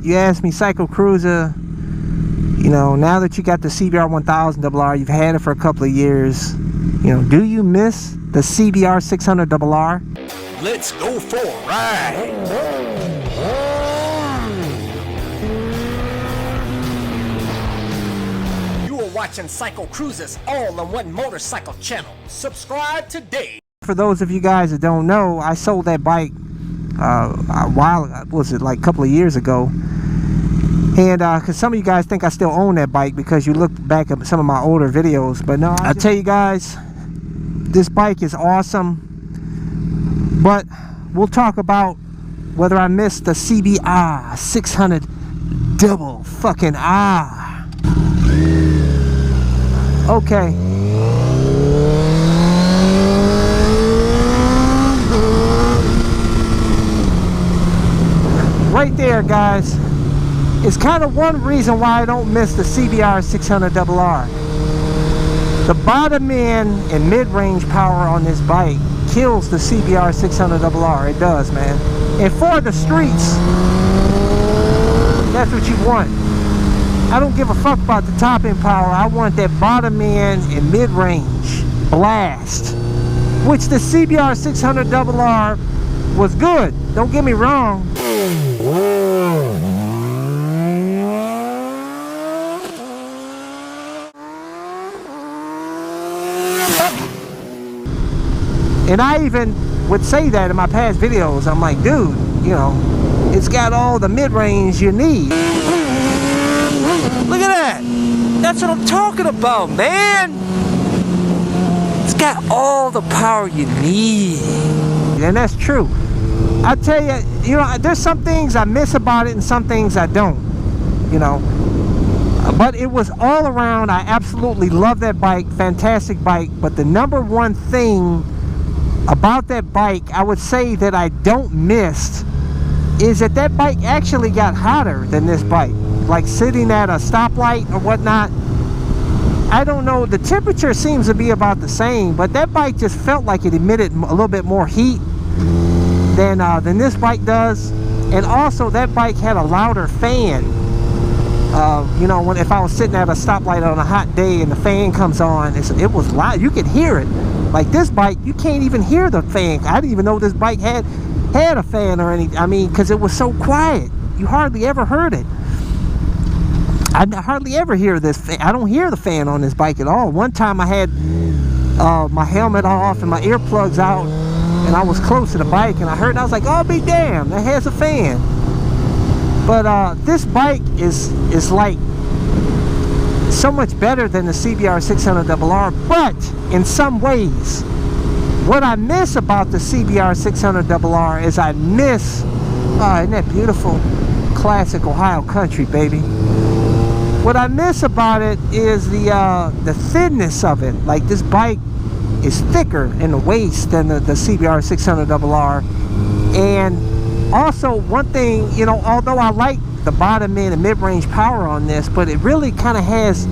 you asked me, CycleCruza, you know, now that you got the CBR1000rr, you've had it for a couple of years, you know, do you miss the CBR600rr? Let's go for a ride. You are watching CycleCruza's all-in-one motorcycle channel. Subscribe today. For those of you guys that don't know, I sold that bike a while, was it like a couple of years ago? And because some of you guys think I still own that bike because you look back at some of my older videos, but no, I tell you guys, this bike is awesome. But we'll talk about whether I missed the CBR600 double fucking R. Okay. Right there, guys, is kind of one reason why I don't miss the CBR600rr. The bottom end and mid-range power on this bike kills the CBR600rr. It does, man. And for the streets, that's what you want. I don't give a fuck about the top end power. I want that bottom end and mid-range blast, which the CBR600rr was good. Don't get me wrong. And I even would say that in my past videos. I'm like, dude, you know, it's got all the mid-range you need. Look at that. That's what I'm talking about, man. It's got all the power you need. And that's true. I tell you, you know, there's some things I miss about it and some things I don't, you know. But it was all around. I absolutely love that bike. Fantastic bike. But the number one thing about that bike I would say that I don't miss is that that bike actually got hotter than this bike. Like sitting at a stoplight or whatnot, I don't know, the temperature seems to be about the same, but that bike just felt like it emitted a little bit more heat than this bike does. And also that bike had a louder fan. You know, if I was sitting at a stoplight on a hot day and the fan comes on, it was loud. You could hear it. Like this bike, you can't even hear the fan. I didn't even know this bike had a fan or anything. I mean, because it was so quiet. You hardly ever heard it. I hardly ever hear this fan. I don't hear the fan on this bike at all. One time I had my helmet off and my earplugs out, and I was close to the bike, and I heard, I was like, oh, be damned, that has a fan. But this bike is like so much better than the CBR600rr, but in some ways, what I miss about the CBR600rr is I miss, isn't that beautiful? Classic Ohio country, baby. What I miss about it is the thinness of it. Like this bike is thicker in the waist than the CBR600rr. And also one thing, you know, although I like the bottom end and mid-range power on this, but it really kind of has,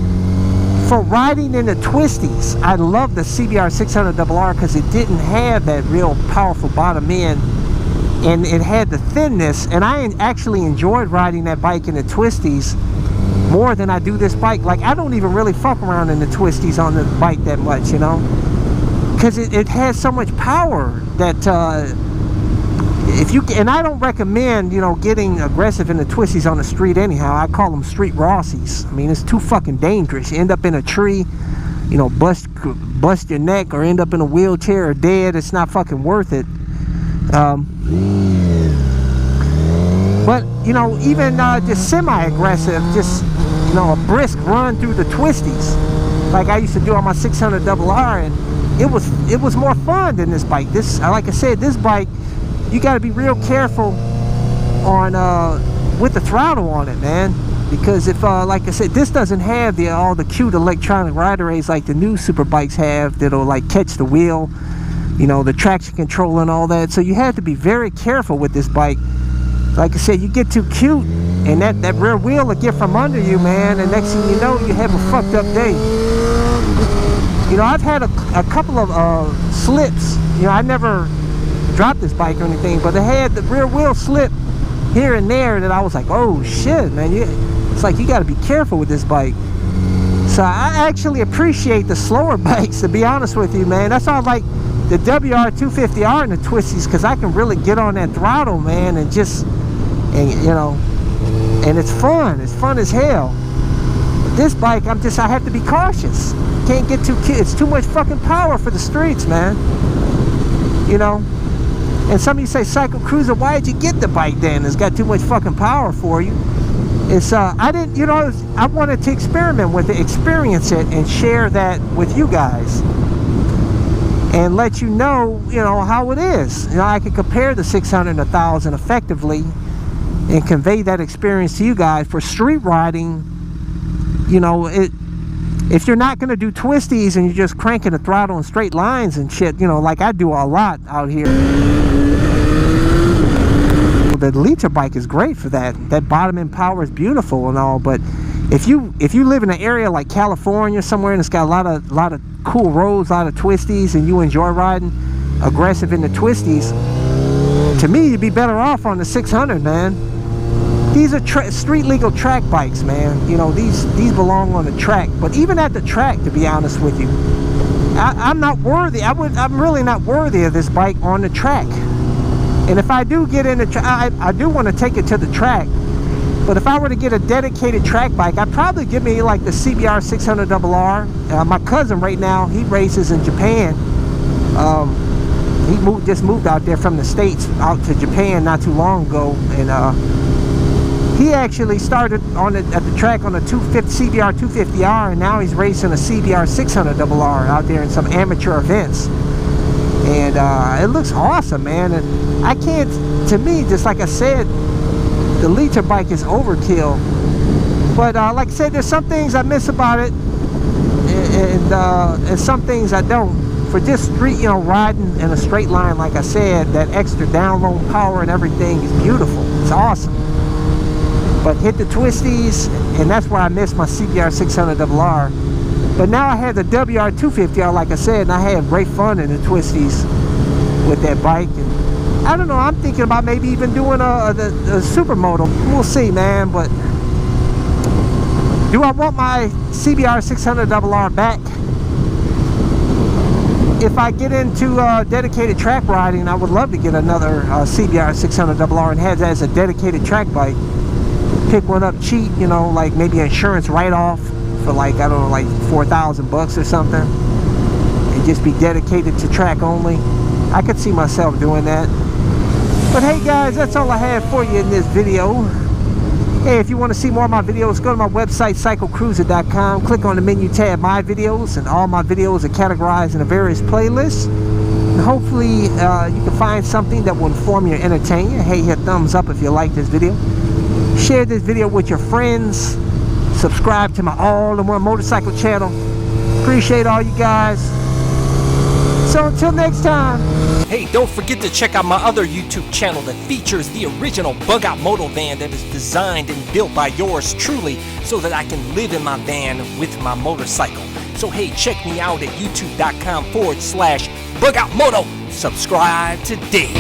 for riding in the twisties, I love the CBR600rr because it didn't have that real powerful bottom end, and it had the thinness, and I actually enjoyed riding that bike in the twisties more than I do this bike. Like, I don't even really fuck around in the twisties on the bike that much, you know, because it has so much power that if you, and I don't recommend, you know, getting aggressive in the twisties on the street anyhow. I call them street Rossies. I mean, it's too fucking dangerous. You end up in a tree, you know, bust your neck, or end up in a wheelchair or dead. It's not fucking worth it. But, you know, even just semi-aggressive, just, you know, a brisk run through the twisties, like I used to do on my 600rr, and it was more fun than this bike. This, like I said, this bike, you got to be real careful on with the throttle on it, man, because if like I said, this doesn't have all the cute electronic rider aids like the new super bikes have, that'll like catch the wheel, you know, the traction control and all that. So you have to be very careful with this bike. Like I said, you get too cute and that rear wheel will get from under you, man, and next thing you know, you have a fucked up day. You know, I've had a couple of slips. You know, I never dropped this bike or anything, but it had the rear wheel slip here and there that I was like, oh shit, man, it's like you got to be careful with this bike. So I actually appreciate the slower bikes, to be honest with you, man. That's why I like the WR250R and the Twisties, because I can really get on that throttle, man, and just, and you know, and it's fun as hell. But this bike, I have to be cautious. Can't get it's too much fucking power for the streets, man. You know. And some of you say, CycleCruza, why did you get the bike then? It's got too much fucking power for you. It's I didn't, you know, I wanted to experiment with it, experience it, and share that with you guys, and let you know how it is. You know, I can compare the 600 and 1000 effectively, and convey that experience to you guys for street riding. You know, if you're not going to do twisties and you're just cranking the throttle in straight lines and shit, you know, like I do a lot out here. The liter bike is great for that. That bottom end power is beautiful and all, but if you live in an area like California somewhere and it's got a lot of cool roads, a lot of twisties, and you enjoy riding aggressive in the twisties, to me you'd be better off on the 600, man. These are street legal track bikes, man. You know, these belong on the track. But even at the track, to be honest with you, I'm not worthy. I'm really not worthy of this bike on the track. And if I do get in the track, I do want to take it to the track. But if I were to get a dedicated track bike, I'd probably give me like the CBR600rr. My cousin right now, he races in Japan. He just moved out there from the States out to Japan not too long ago, and he actually started at the track on a CBR250R, and now he's racing a CBR600rr out there in some amateur events. And it looks awesome, man. And I can't, to me, just like I said, the liter bike is overkill. But like I said, there's some things I miss about it, and some things I don't. For just street, riding in a straight line, like I said, that extra download power and everything is beautiful. It's awesome. But hit the twisties, and that's where I miss my CBR600rr. But now I had the WR250R, like I said, and I had great fun in the twisties with that bike. And I don't know, I'm thinking about maybe even doing a supermoto. We'll see, man. But do I want my CBR600rr back? If I get into dedicated track riding, I would love to get another CBR600rr and have that as a dedicated track bike. Pick one up cheap, like maybe insurance write-off for like, I don't know, like $4,000 or something, and just be dedicated to track only. I could see myself doing that. But hey guys, that's all I have for you in this video. Hey, if you want to see more of my videos, go to my website, CycleCruza.com. Click on the menu tab, My Videos, and all my videos are categorized in a various playlists. And hopefully you can find something that will inform you or entertain you. Hey, hit thumbs up if you like this video. Share this video with your friends. Subscribe to my all-in-one motorcycle channel. Appreciate all you guys. So until next time. Hey, don't forget to check out my other YouTube channel that features the original bug-out moto van that is designed and built by yours truly so that I can live in my van with my motorcycle. So hey, check me out at youtube.com/bugoutmoto. Subscribe today.